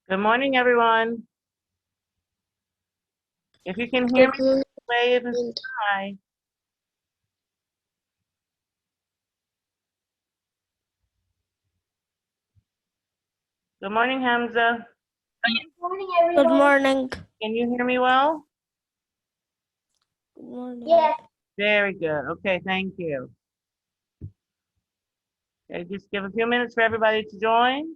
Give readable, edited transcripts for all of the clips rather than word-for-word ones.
Good morning, everyone. If you can hear Good me, morning. wave and say hi. Good morning, Hamza. Good morning, Good everyone. morning. Can you hear me well? Good morning. Yes. Very good. Okay, thank you. Okay, just give a few minutes for everybody to join.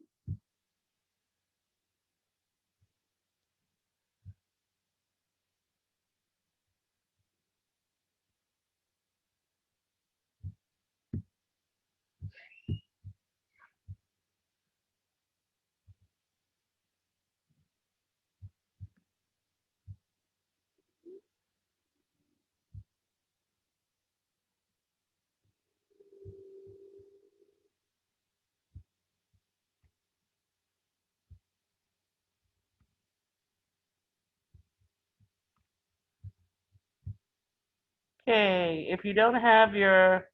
Okay, if you don't have your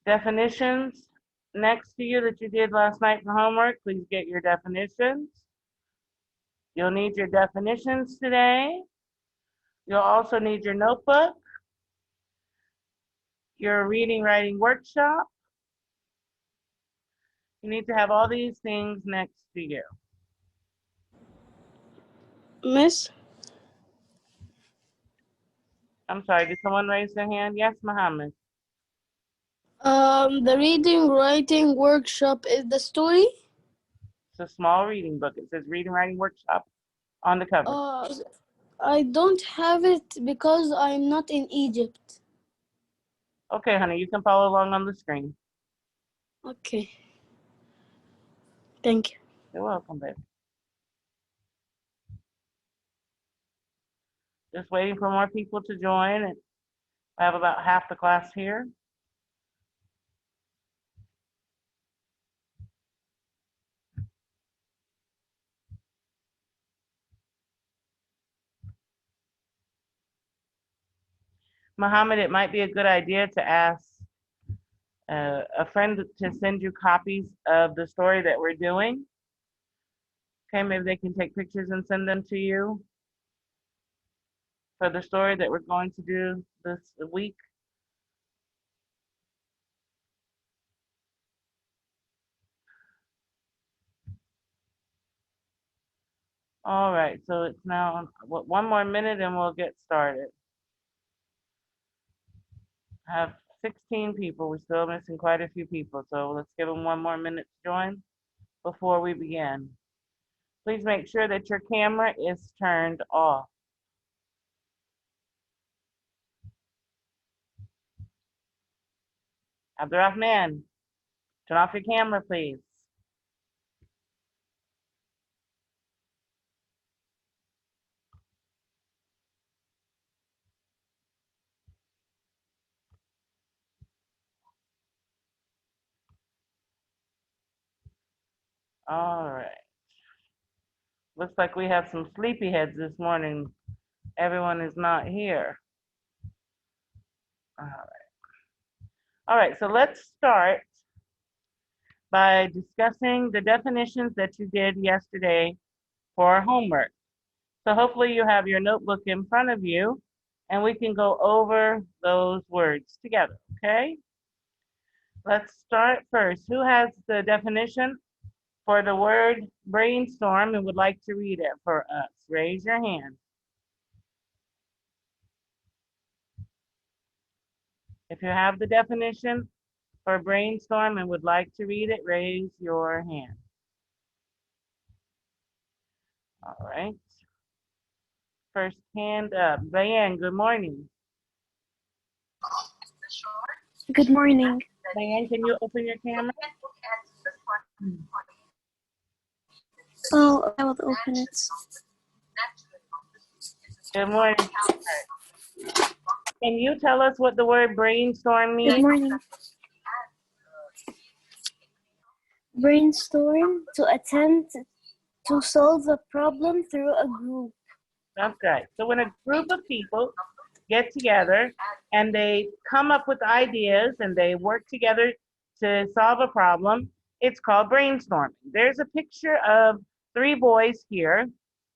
definitions next to you that you did last night for homework, please get your definitions. You'll need your definitions today. You'll also need your notebook, your reading writing workshop. You need to have all these things next to you. Miss? I'm sorry, did someone raise their hand? Yes, Muhammad. The reading writing workshop is the story. It's a small reading book. It says reading writing workshop on the cover. I don't have it because I'm not in Egypt. Okay, honey, you can follow along on the screen. Okay. Thank you. You're welcome, baby. Just waiting for more people to join. And I have about half the class here. Muhammad, it might be a good idea to ask a friend to send you copies of the story that we're doing. Okay, maybe they can take pictures and send them to you for the story that we're going to do this week. All right, so it's now one more minute and we'll get started. I have 16 people. We're still missing quite a few people, so let's give them one more minute to join before we begin. Please make sure that your camera is turned off. Abdurrahman, turn off your camera, please. All right. Looks like we have some sleepyheads this morning. Everyone is not here. All right. All right, so let's start by discussing the definitions that you did yesterday for homework. So hopefully you have your notebook in front of you and we can go over those words together, okay? Let's start first. Who has the definition for the word brainstorm and would like to read it for us? Raise your hand. If you have the definition for brainstorm and would like to read it, raise your hand. All right. First hand up. Diane, good morning. Good morning. Diane, can you open your camera? Oh, I will open it. Good morning. Can you tell us what the word brainstorm means? Good morning. Brainstorm to attempt to solve a problem through a group. That's right. So when a group of people get together and they come up with ideas and they work together to solve a problem, it's called brainstorming. There's a picture of three boys here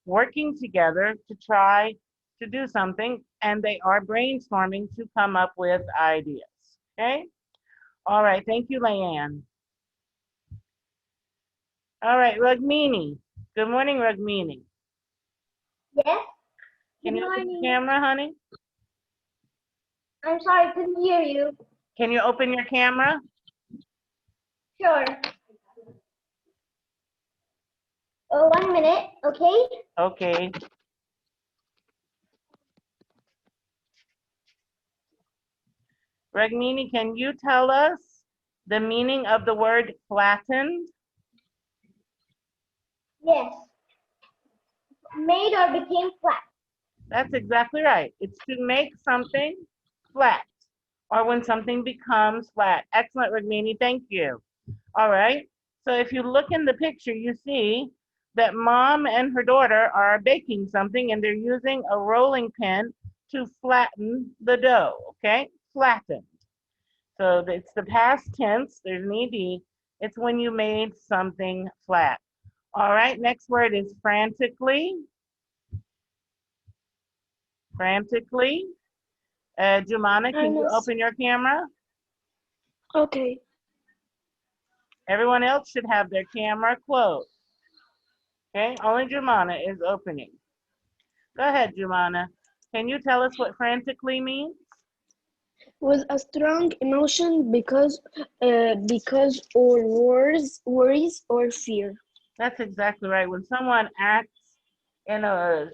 working together to try to do something, and they are brainstorming to come up with ideas. Okay? All right, thank you, Leanne. All right, Rugmini. Good morning, Rugmini. Yes. Can Good you open your morning. camera, honey? I'm sorry, I couldn't hear you. Can you open your camera? Sure. Oh, 1 minute, okay? Okay. Rugmini, can you tell us the meaning of the word flattened? Yes. Made or became flat. That's exactly right. It's to make something flat, or when something becomes flat. Excellent, Rugmini, thank you. All right, so if you look in the picture, you see that mom and her daughter are baking something and they're using a rolling pin to flatten the dough, okay? Flattened. So it's the past tense, there's an ED. It's when you made something flat. All right, next word is frantically. Frantically. Jumana, can you open your camera? Okay. Everyone else should have their camera closed. Okay, only Jumana is opening. Go ahead, Jumana. Can you tell us what frantically means? With a strong emotion because or worries or fear. That's exactly right. When someone acts in a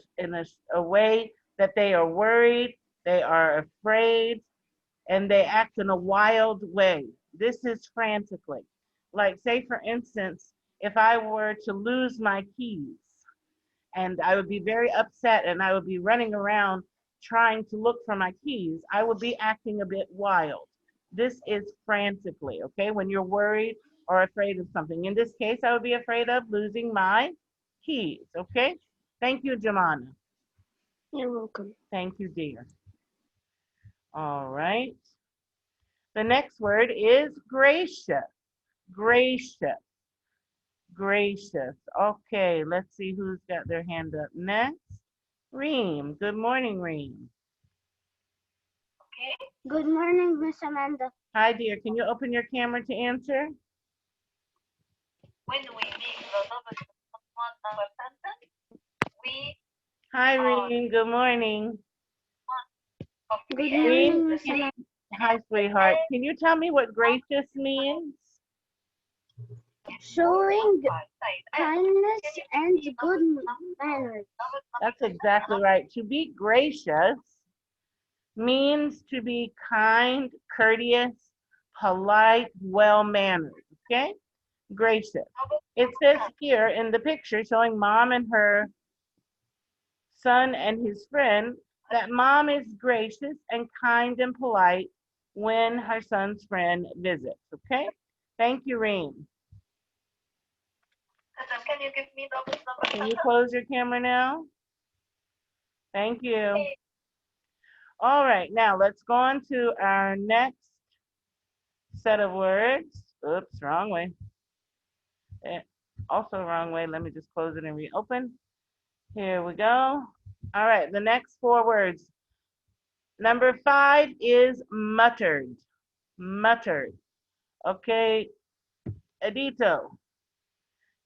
way that they are worried, they are afraid, and they act in a wild way. This is frantically. Like, say, for instance, if I were to lose my keys, and I would be very upset and I would be running around trying to look for my keys, I would be acting a bit wild. This is frantically, okay? When you're worried or afraid of something. In this case, I would be afraid of losing my keys, okay? Thank you, Jamana. You're welcome. Thank you, dear. All right. The next word is gracious. Gracious. Gracious. Okay, let's see who's got their hand up next. Reem. Good morning, Reem. Good morning, Miss Amanda. Hi, dear. Can you open your camera to answer? When we make the double number sentence, we Hi, Reem. Good morning. Good compare morning, Reem, Miss Amanda. hi, sweetheart. Can you tell me what gracious means? Showing side. kindness and good manners. That's exactly right. To be gracious means to be kind, courteous, polite, well-mannered, okay? Gracious. It says here in the picture showing mom and her son and his friend that mom is gracious and kind and polite when her son's friend visits, okay? Thank you, Reem. Can you give me double number Can you sentence? close your camera now? Thank you. All right, now let's go on to our next set of words. Oops, wrong way. Also wrong way. Let me just close it and reopen. Here we go. All right, the next four words. Number 5 is muttered. Muttered. Okay, Edito,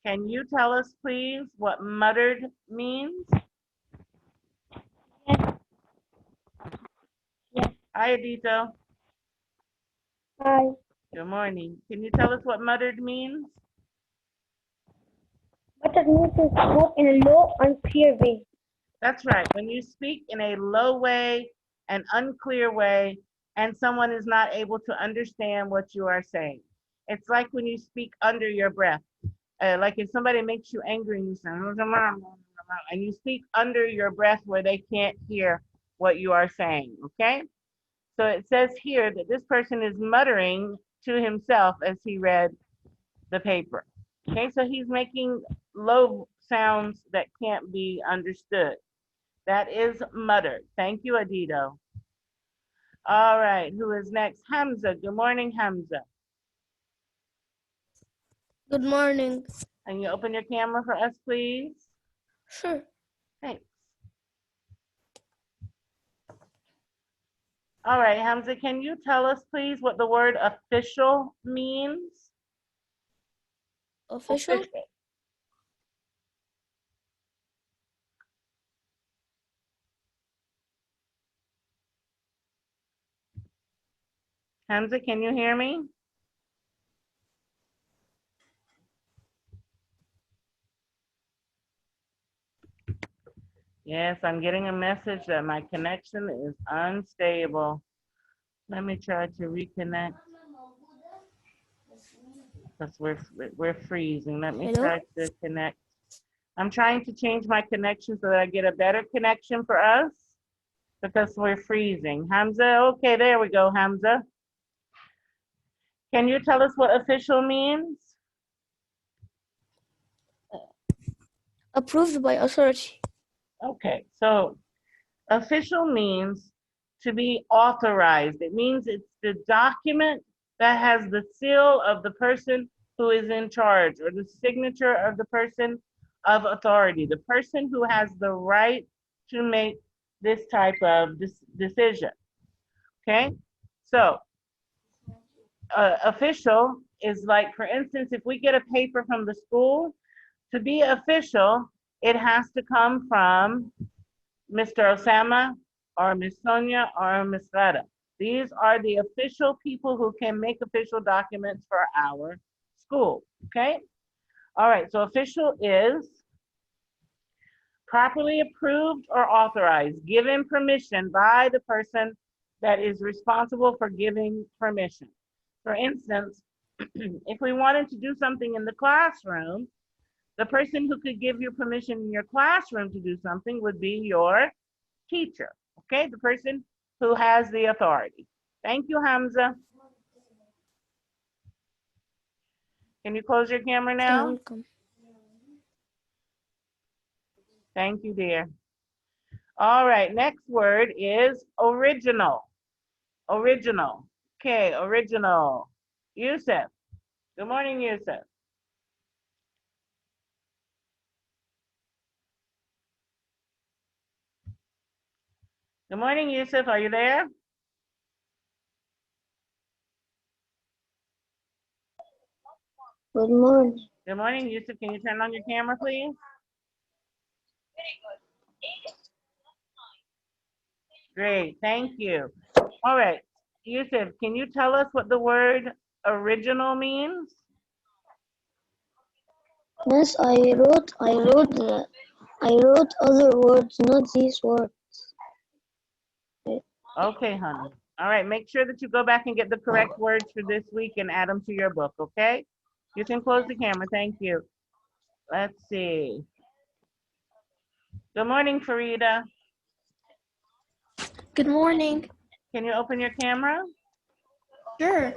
can you tell us please what muttered means? Yes. Hi, Edito. Hi. Good morning. Can you tell us what muttered means? What it means is spoke in a low, unclear way. That's right. When you speak in a low way, an unclear way, and someone is not able to understand what you are saying. It's like when you speak under your breath. Like if somebody makes you angry and you say, and you speak under your breath where they can't hear what you are saying, okay? So it says here that this person is muttering to himself as he read the paper. Okay, so he's making low sounds that can't be understood. That is muttered. Thank you, Adito. All right, who is next? Hamza. Good morning, Hamza. Good morning. And you open your camera for us, please? Sure. Thanks. All right, Hamza, can you tell us, please, what the word official means? Official? Hamza, can you hear me? Yes, I'm getting a message that my connection is unstable. Let me try to reconnect because we're freezing. Let me Hello? try to connect. I'm trying to change my connection so that I get a better connection for us because we're freezing. Hamza, okay, there we go, Hamza. Can you tell us what official means? Approved by authority. Okay, so official means to be authorized. It means it's the document that has the seal of the person who is in charge or the signature of the person of authority, the person who has the right to make this type of decision. Okay, so official is like, for instance, if we get a paper from the school, to be official, it has to come from Mr. Osama or Miss Sonia or Miss Rada. These are the official people who can make official documents for our school, okay? All right, so official is properly approved or authorized, given permission by the person that is responsible for giving permission. For instance, if we wanted to do something in the classroom, the person who could give you permission in your classroom to do something would be your teacher, okay? The person who has the authority. Thank you, Hamza. Can you close your camera You're now? welcome. Thank you, dear. All right, next word is original. Original. Okay, original. Yusuf. Good morning, Yusuf. Good morning, Yusuf. Are you there? Good morning. Good morning, Yusuf. Can you turn on your camera, please? Very good. 8 Great, thank you. All right, Yusuf, can you tell us what the word original means? Miss, I wrote other words, not these words. Okay, honey. All right, make sure that you go back and get the correct words for this week and add them to your book, okay? You can close the camera, thank you. Let's see. Good morning, Farida. Good morning. Can you open your camera? Sure.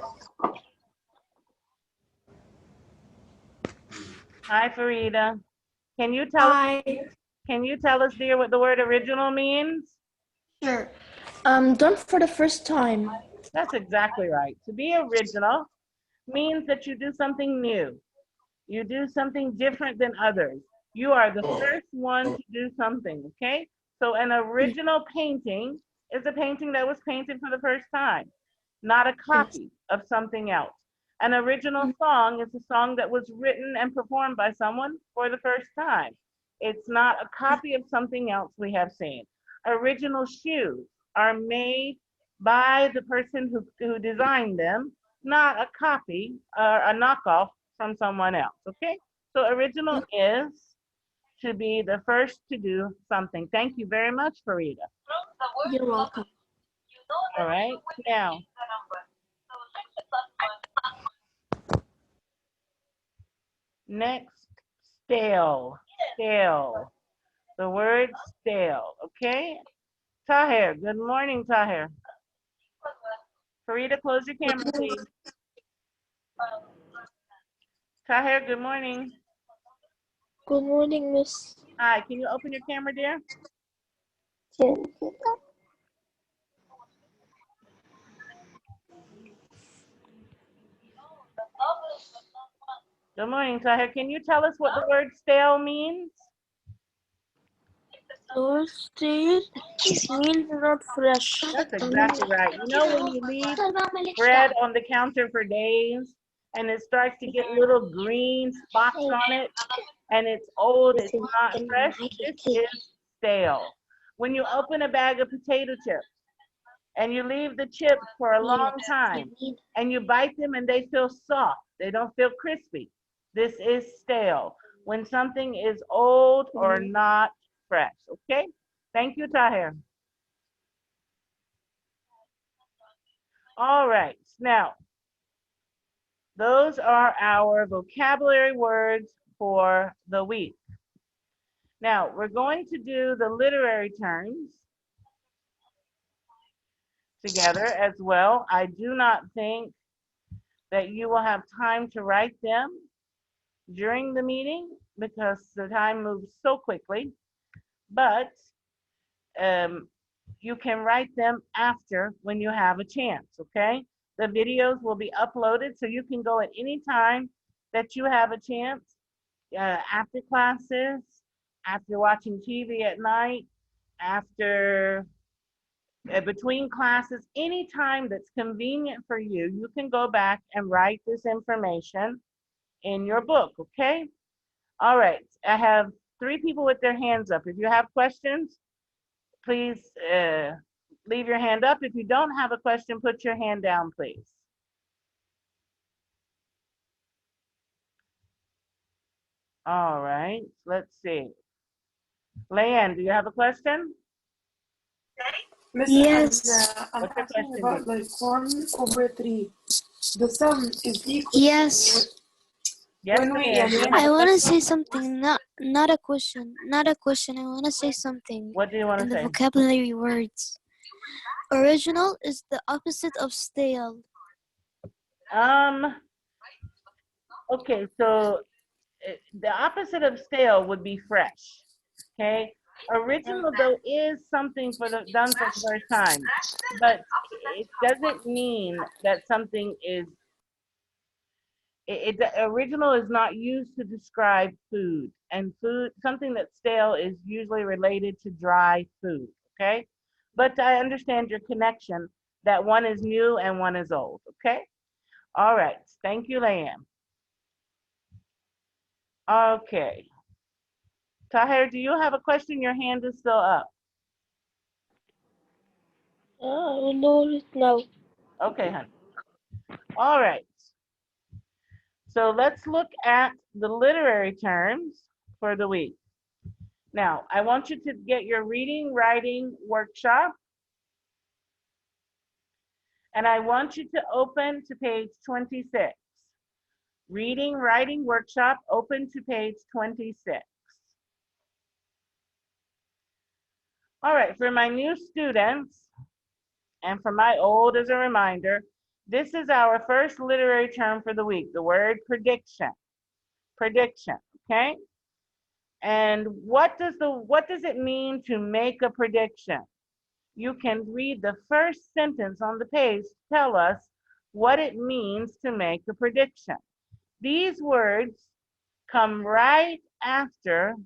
Hi, Farida. Can you tell Hi. us, dear, what the word original means? Sure. Done for the first time. That's exactly right. To be original means that you do something new. You do something different than others. You are the first one to do something, okay? So an original painting is a painting that was painted for the first time, not a copy of something else. An original song is a song that was written and performed by someone for the first time. It's not a copy of something else we have seen. Original shoes are made by the person who designed them, not a copy or a knockoff from someone else, okay? So original is to be the first to do something. Thank you very much, Farida. from the word You're plus, welcome. you know that All right, you will now, receive the number. So check the plus one. next, stale, stale. The word stale, okay? Tahir, good morning, Tahir. Farida, close your camera, please. Tahir, good morning. Good morning, Miss. Hi, can you open your camera, dear? Good morning, Tahir. Can you tell us what the word stale means? So stale means not fresh. That's exactly right. You know when you leave bread on the counter for days and it starts to get little green spots on it and it's old, it's not fresh, this is stale. When you open a bag of potato chips and you leave the chips for a long time and you bite them and they feel soft, they don't feel crispy, this is stale. When something is old or not fresh, okay? Thank you, Tahir. All right, now, those are our vocabulary words for the week. Now, we're going to do the literary terms together as well. I do not think that you will have time to write them during the meeting because the time moves so quickly, but you can write them after when you have a chance, okay? The videos will be uploaded so you can go at any time that you have a chance, after classes, after watching TV at night, after between classes, any time that's convenient for you, you can go back and write this information in your book, okay? All right, I have 3 people with their hands up. If you have questions, please leave your hand up. If you don't have a question, put your hand down, please. All right, let's see. Leanne, do you have a question? Miss, Yes. I'm What's your asking question, about dear? like 1/3. The sum is equal Yes. Yes, when we Leanne, do you have I a want to question? say something, not a question. Not a question. I want to say something What do you want in to the say? vocabulary words. Original is the opposite of stale. Okay, so the opposite of stale would be fresh, okay? Original, though, is something done for the first time, but it doesn't mean that something is, original is not used to describe food, and something that's stale is usually related to dry food, okay? But I understand your connection that one is new and one is old, okay? All right, thank you, Leanne. Okay. Tahir, do you have a question? Your hand is still up. I know it now. Okay, honey. All right. So let's look at the literary terms for the week. Now, I want you to get your reading, writing workshop. And I want you to open to page 26. Reading, writing workshop, open to page 26. All right, for my new students, and for my old as a reminder, this is our first literary term for the week, the word prediction. Prediction, okay? And what does it mean to make a prediction? You can read the first sentence on the page to tell us what it means to make a prediction. These words come right after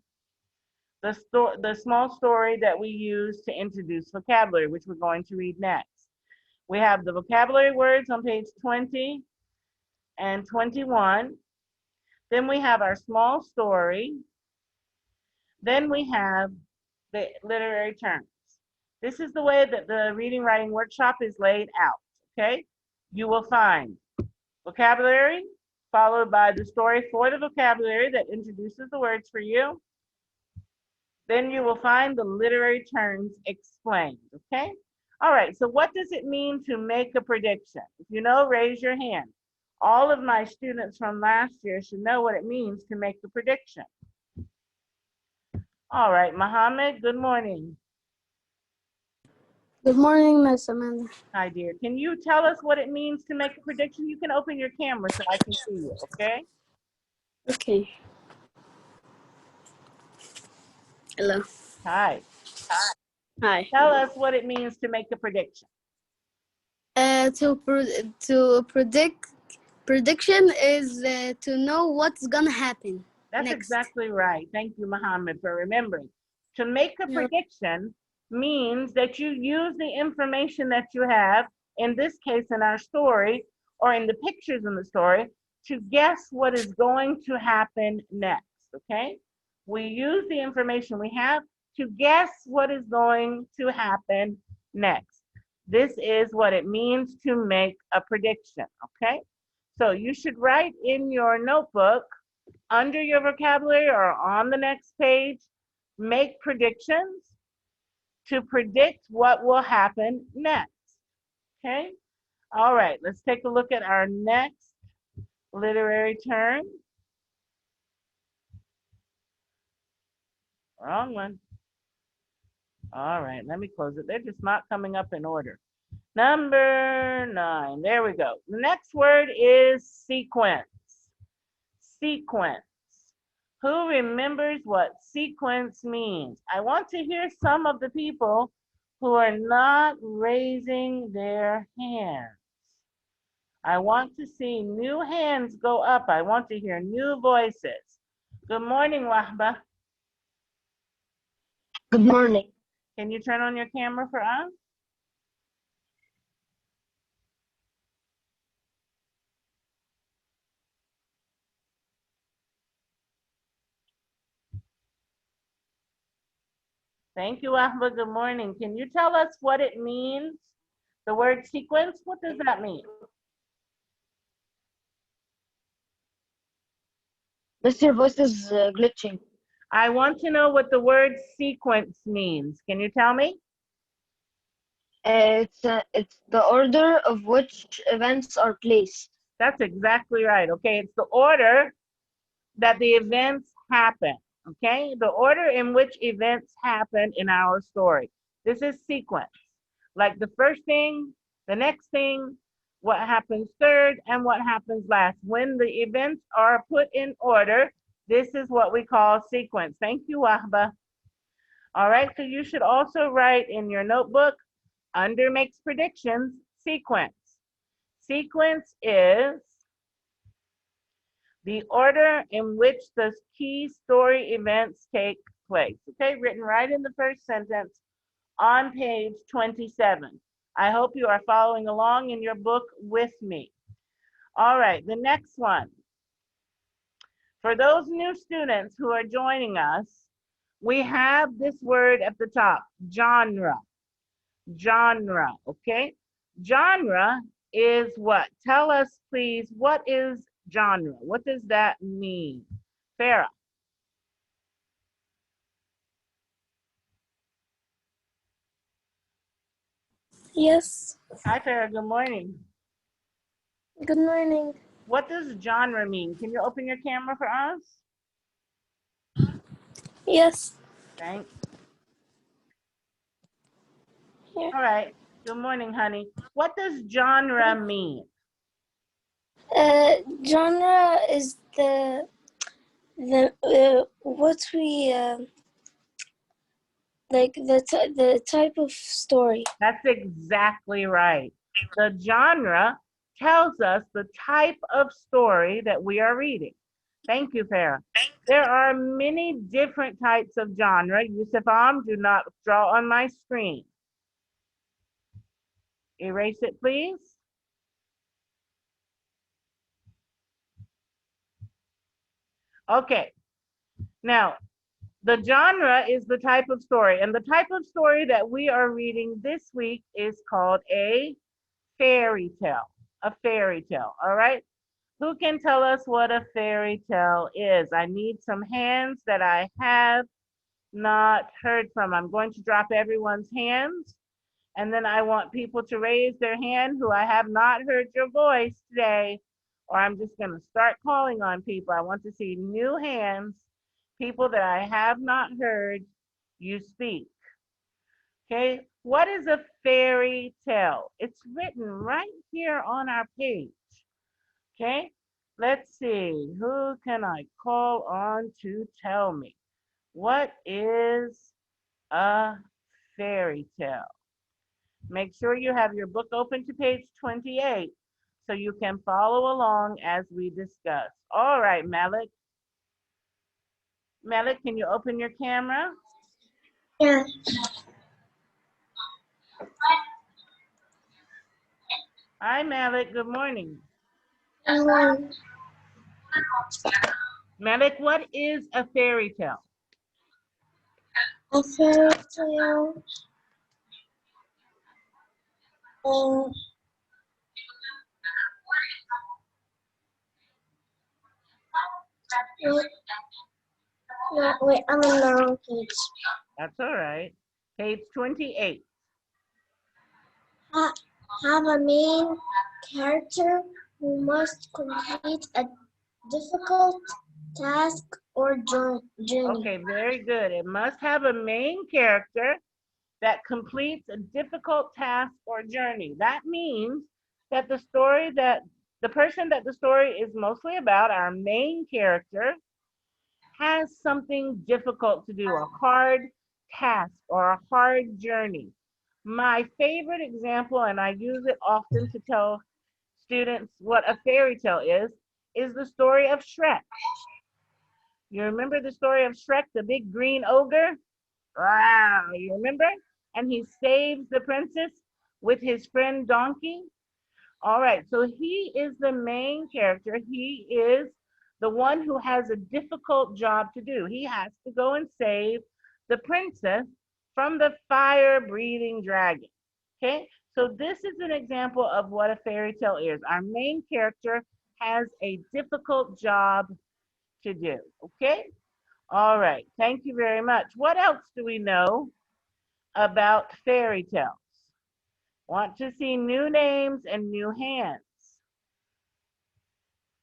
the small story that we use to introduce vocabulary, which we're going to read next. We have the vocabulary words on page 20 and 21. Then we have our small story. Then we have the literary terms. This is the way that the reading writing workshop is laid out, okay? You will find vocabulary, followed by the story for the vocabulary that introduces the words for you. Then you will find the literary terms explained, okay? All right, so what does it mean to make a prediction? If you know, raise your hand. All of my students from last year should know what it means to make a prediction. All right, Mohammed, good morning. Good morning, Miss Amanda. Hi, dear. Can you tell us what it means to make a prediction? You can open your camera so I can see you, okay? Okay. Hello. Hi. Hi. Tell us what it means to make a prediction. To predict Prediction is to know what's gonna happen That's next. exactly right. Thank you, Muhammad, for remembering. To make a prediction means that you use the information that you have, in this case in our story, or in the pictures in the story, to guess what is going to happen next, okay? We use the information we have to guess what is going to happen next. This is what it means to make a prediction, okay? So you should write in your notebook, under your vocabulary or on the next page, make predictions to predict what will happen next, okay? All right, let's take a look at our next literary term. Wrong one. All right, let me close it. They're just not coming up in order. Number 9, there we go. The next word is sequence. Sequence. Who remembers what sequence means? I want to hear some of the people who are not raising their hands. I want to see new hands go up. I want to hear new voices. Good morning, Wahba. Good morning. Can you turn on your camera for us? Thank you, Wahba. Good morning. Can you tell us what it means? The word sequence, what does that mean? Miss, your voice is glitching. I want to know what the word sequence means. Can you tell me? It's the order of which events are placed. That's exactly right. Okay, it's the order that the events happen. Okay, the order in which events happen in our story. This is sequence. Like the first thing, the next thing, what happens third, and what happens last. When the events are put in order, this is what we call sequence. Thank you, Wahba. All right, so you should also write in your notebook, under makes predictions, sequence. Sequence is the order in which the key story events take place. Okay, written right in the first sentence on page 27. I hope you are following along in your book with me. All right, the next one. For those new students who are joining us, we have this word at the top, genre. Genre, okay? Genre is what? Tell us, please, what is genre? What does that mean? Farah. Yes. Hi, Farah. Good morning. Good morning. What does genre mean? Can you open your camera for us? Yes. Thanks. Here. All right. Good morning, honey. What does genre mean? Genre is the what we like the type of story. That's exactly right. The genre tells us the type of story that we are reading. Thank you, Farah. There are many different types of genre. Yusufam, do not draw on my screen. Erase it, please. Okay. Now, the genre is the type of story, and the type of story that we are reading this week is called a fairy tale. A fairy tale, all right? Who can tell us what a fairy tale is? I need some hands that I have not heard from. I'm going to drop everyone's hands, and then I want people to raise their hand who I have not heard your voice today, or I'm just going to start calling on people. I want to see new hands, people that I have not heard you speak. Okay, what is a fairy tale? It's written right here on our page. Okay, let's see, who can I call on to tell me? What is a fairy tale? Make sure you have your book open to page 28 so you can follow along as we discuss. All right, Malik. Malik, can you open your camera? Yeah. Hi, Malik. Good morning. Malik, what is a fairy tale? A fairy tale. No, wait, I'm on the wrong page. That's all right. Page 28. Have a main character who must complete a difficult task or journey. Okay, very good. It must have a main character that completes a difficult task or journey. That means that the person that the story is mostly about, our main character, has something difficult to do, a hard task or a hard journey. My favorite example, and I use it often to tell students what a fairy tale is the story of Shrek. You remember the story of Shrek, the big green ogre? Wow, you remember? And he saves the princess with his friend Donkey. All right, so he is the main character. He is the one who has a difficult job to do. He has to go and save the princess from the fire-breathing dragon. Okay, so this is an example of what a fairy tale is. Our main character has a difficult job to do. Okay, all right, thank you very much. What else do we know about fairy tales? Want to see new names and new hands.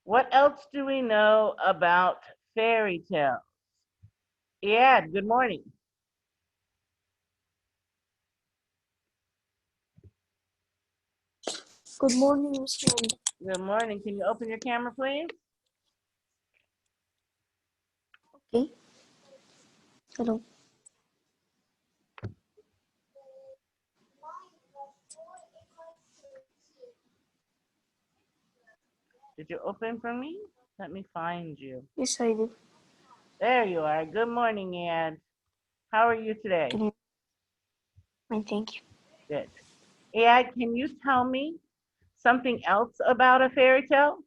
What else do we know about fairy tales? Yeah, good morning. Good morning, Miss Rand. Good morning. Can you open your camera, please? Okay. Hello. Did you open for me? Let me find you. Yes, I did. There you are. Good morning, Ann. How are you today? Good. Fine, thank you. Good. Ed, can you tell me something else about a fairy tale?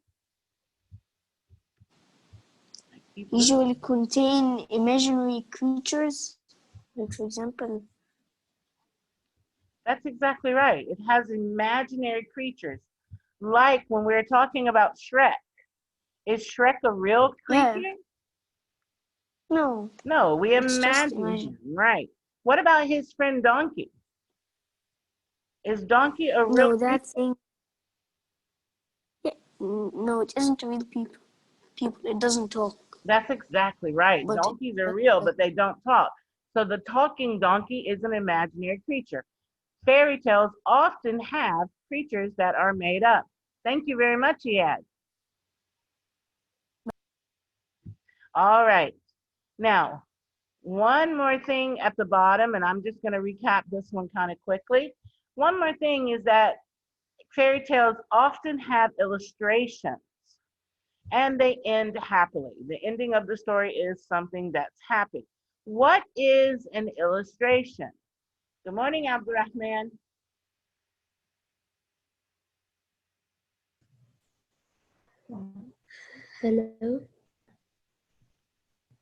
Usually contain imaginary creatures, like for example. That's exactly right. It has imaginary creatures. Like when we were talking about Shrek. Is Shrek a real creature? Yeah. No. No, we It's just imagine imagine. him, right? What about his friend Donkey? Is Donkey a real No, creature? that thing. Yeah. No, it isn't real people. It doesn't talk. That's exactly right. But Donkeys are real, but they don't talk. So the talking donkey is an imaginary creature. Fairy tales often have creatures that are made up. Thank you very much, Iad. All right. Now, one more thing at the bottom, and I'm just going to recap this one kind of quickly. One more thing is that fairy tales often have illustrations and they end happily. The ending of the story is something that's happy. What is an illustration? Good morning, Abdurrahman. Hello.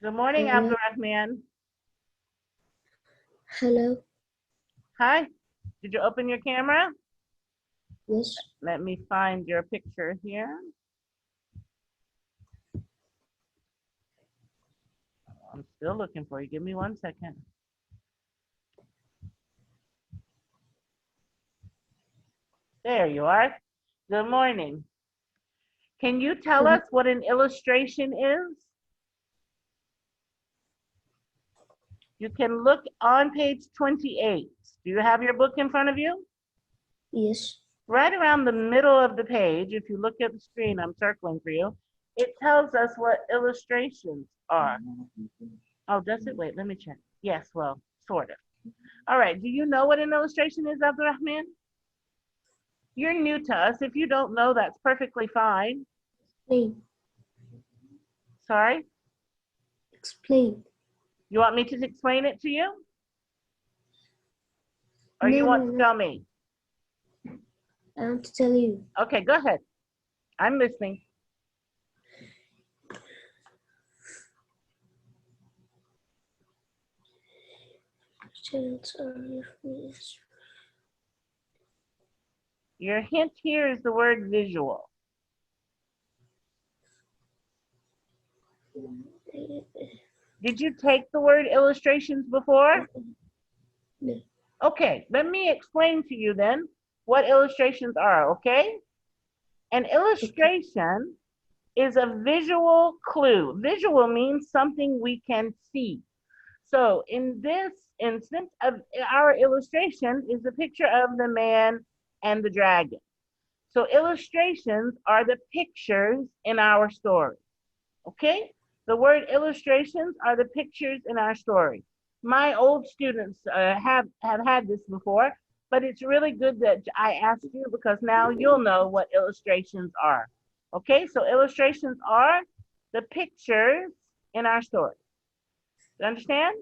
Good morning, Hello. Abdurrahman. Hello. Hi. Did you open your camera? Yes. Let me find your picture here. I'm still looking for you. Give me 1 second. There you are. Good morning. Can you tell us what an illustration is? You can look on page 28. Do you have your book in front of you? Yes. Right around the middle of the page, if you look at the screen, I'm circling for you, it tells us what illustrations are. Oh, does it? Wait, let me check. Yes, well, sort of. All right, do you know what an illustration is, Abdurrahman? You're new to us. If you don't know, that's perfectly fine. Explain. Sorry? Explain. You want me to explain it to you? Or No, you want to no. tell me? I want to tell you. Okay, go ahead. I'm listening. Children are with Your hint here is the word visual. me. Did you take the word illustrations before? No. Okay, let me explain to you then what illustrations are, okay? An illustration is a visual clue. Visual means something we can see. So in this instance, our illustration is a picture of the man and the dragon. So illustrations are the pictures in our story, okay? The word illustrations are the pictures in our story. My old students have had this before, but it's really good that I asked you because now you'll know what illustrations are. Okay, so illustrations are the pictures in our story. You understand?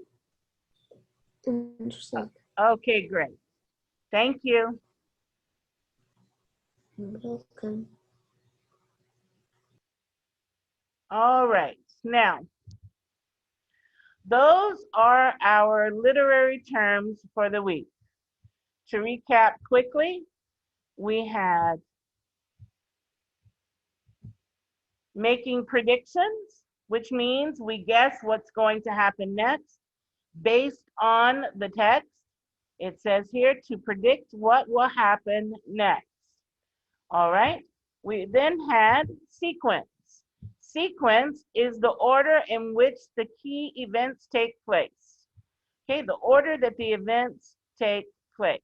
Understand. Okay, great. Thank you. Welcome. All right, now, those are our literary terms for the week. To recap quickly, we had making predictions, which means we guess what's going to happen next based on the text. It says here to predict what will happen next. All right. We then had sequence. Sequence is the order in which the key events take place. Okay, the order that the events take place.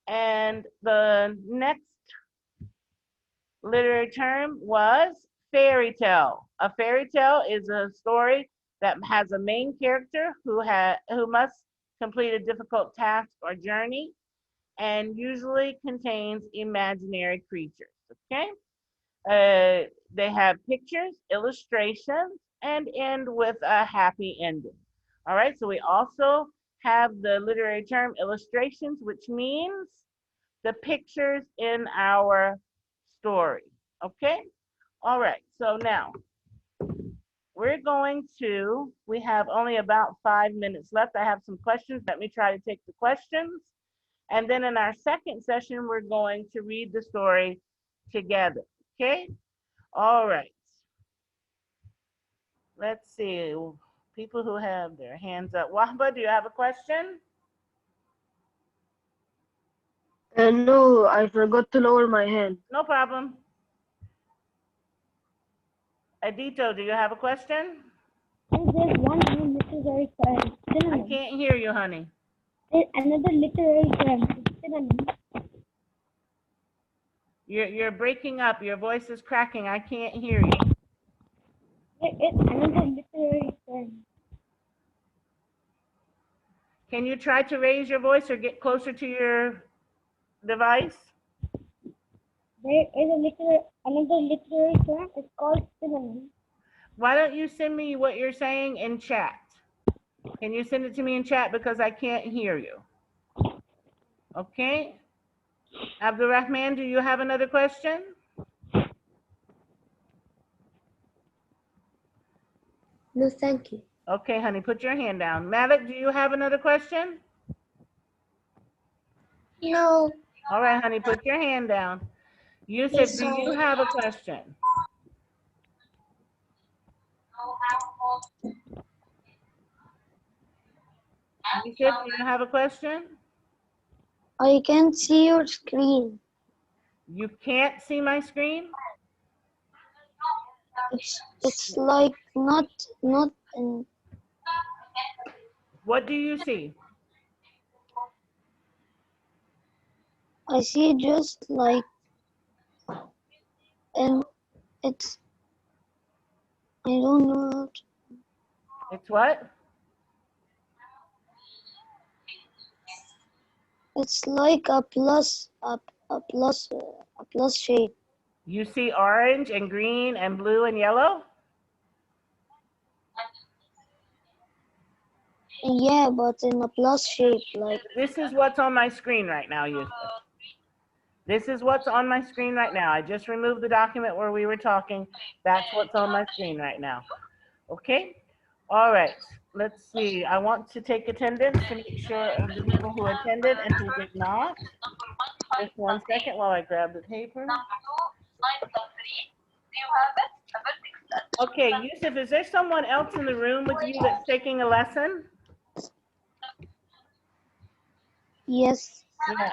And the next literary term was fairy tale. A fairy tale is a story that has a main character who must complete a difficult task or journey and usually contains imaginary creatures. Okay, they have pictures, illustrations, and end with a happy ending. All right, so we also have the literary term illustrations, which means the pictures in our story. Okay, all right, so now we have only about 5 minutes left. I have some questions. Let me try to take the questions. And then in our second session, we're going to read the story together. Okay, all right. Let's see, people who have their hands up. Wahba, do you have a question? No, I forgot to lower my hand. No problem. Adito, do you have a question? There's one new literary term, I synonym. can't hear you, honey. There's another literary term, synonym. You're breaking up. Your voice is cracking. I can't hear you. There is another literary term. Can you try to raise your voice or get closer to your device? There is another literary term. It's called synonym. Why don't you send me what you're saying in chat? Can you send it to me in chat because I can't hear you? Okay. Abdulrahman, do you have another question? No, thank you. Okay, honey, put your hand down. Malik, do you have another question? No. All right, honey, put your hand down. Yusuf, Yes, do you sorry. have a question? Yusuf, do you have a question? I can't see your screen. You can't see my screen? It's like not in, What do you see? I see just like, and it's, I don't know how to, It's what? it's like a plus up. A plus shape. You see orange and green and blue and yellow? Yeah, but in a plus shape, like This is what's on my screen right now, Yusuf. This is what's on my screen right now. I just removed the document where we were talking. That's what's on my screen right now. Okay? All right. Let's see. I want to take attendance to make sure of the people who attended and who did not. Just 1 second while I grab the paper. Number 2, 9+3. Do you have it? A vertex. Okay, Yusuf, is there someone else in the room with you that's taking a lesson? yes. Yeah.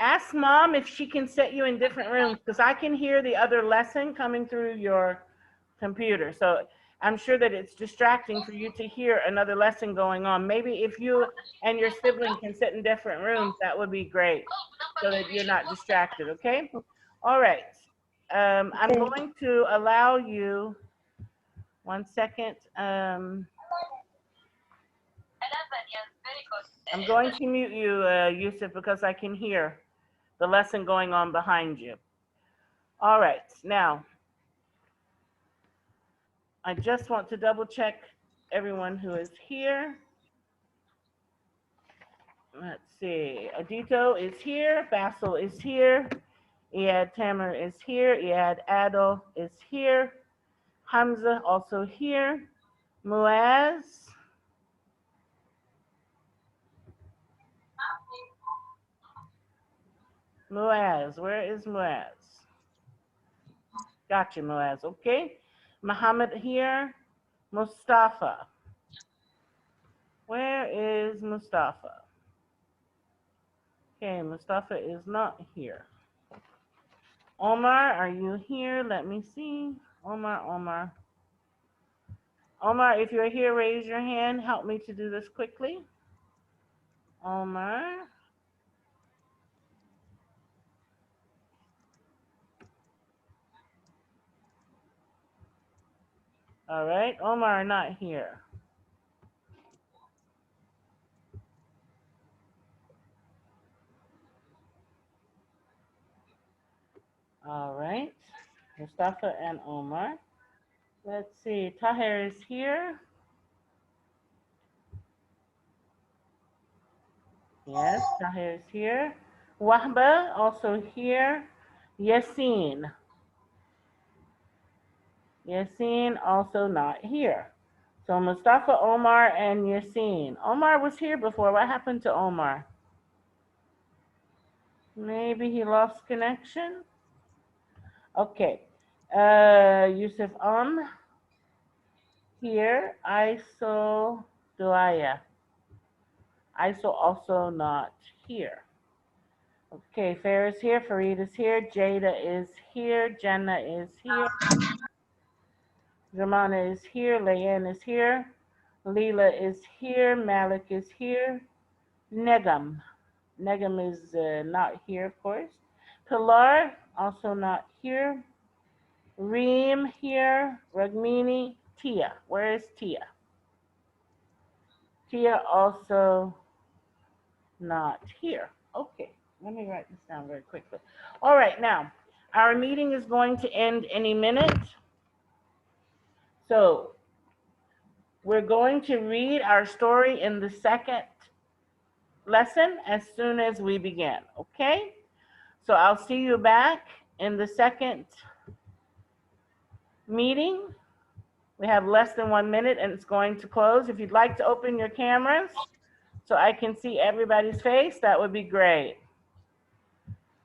Ask mom if she can set you in different rooms because I can hear the other lesson coming through your computer. So I'm sure that it's distracting for you to hear another lesson going on. Maybe if you and your sibling can sit in different rooms, that would be great so that you're not distracted, okay? All right. I'm Okay. going to allow you, 1 second. 11, yes, very good. I'm going to mute you, Yusuf, because I can hear the lesson going on behind you. All right, now, I just want to double check everyone who is here. Let's see, Adito is here, Basil is here, Iyad Tamer is here, Iyad Adil is here, Hamza also here, Muaz, where is Muaz? Gotcha, Muaz, okay. Muhammad here, Mustafa. Where is Mustafa? Okay, Mustafa is not here. Omar, are you here? Let me see. Omar. Omar, if you're here, raise your hand. Help me to do this quickly. Omar. All right, Omar not here. All right, Mustafa and Omar. Let's see, Tahir is here. Yes, Tahir is here. Wahba also here. Yassine. Yassine also not here. So Mustafa, Omar, and Yassine. Omar was here before. What happened to Omar? Maybe he lost connection. Okay. Yusuf here. ISO Duaya. ISO also not here. Okay, Fair is here. Farid is here. Jada is here. Jenna is here. Zamana is here. Layan is here. Leela is here. Malik is here. Negam. Negam is not here, of course. Pilar, also not here. Reem here. Ragmini. Tia. Where is Tia? Tia also not here. Okay, let me write this down very quickly. All right, now, our meeting is going to end any minute. So we're going to read our story in the second lesson as soon as we begin, okay? So I'll see you back in the second meeting. We have less than 1 minute and it's going to close. If you'd like to open your cameras so I can see everybody's face, that would be great.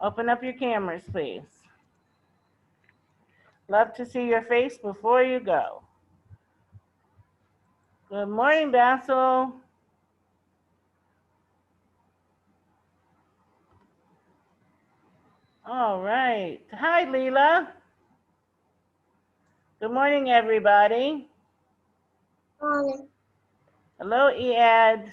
Open up your cameras, please. Love to see your face before you go. Good morning, Basil. All right. Hi, Leela. Good morning, everybody. Morning. Hello, Iyad.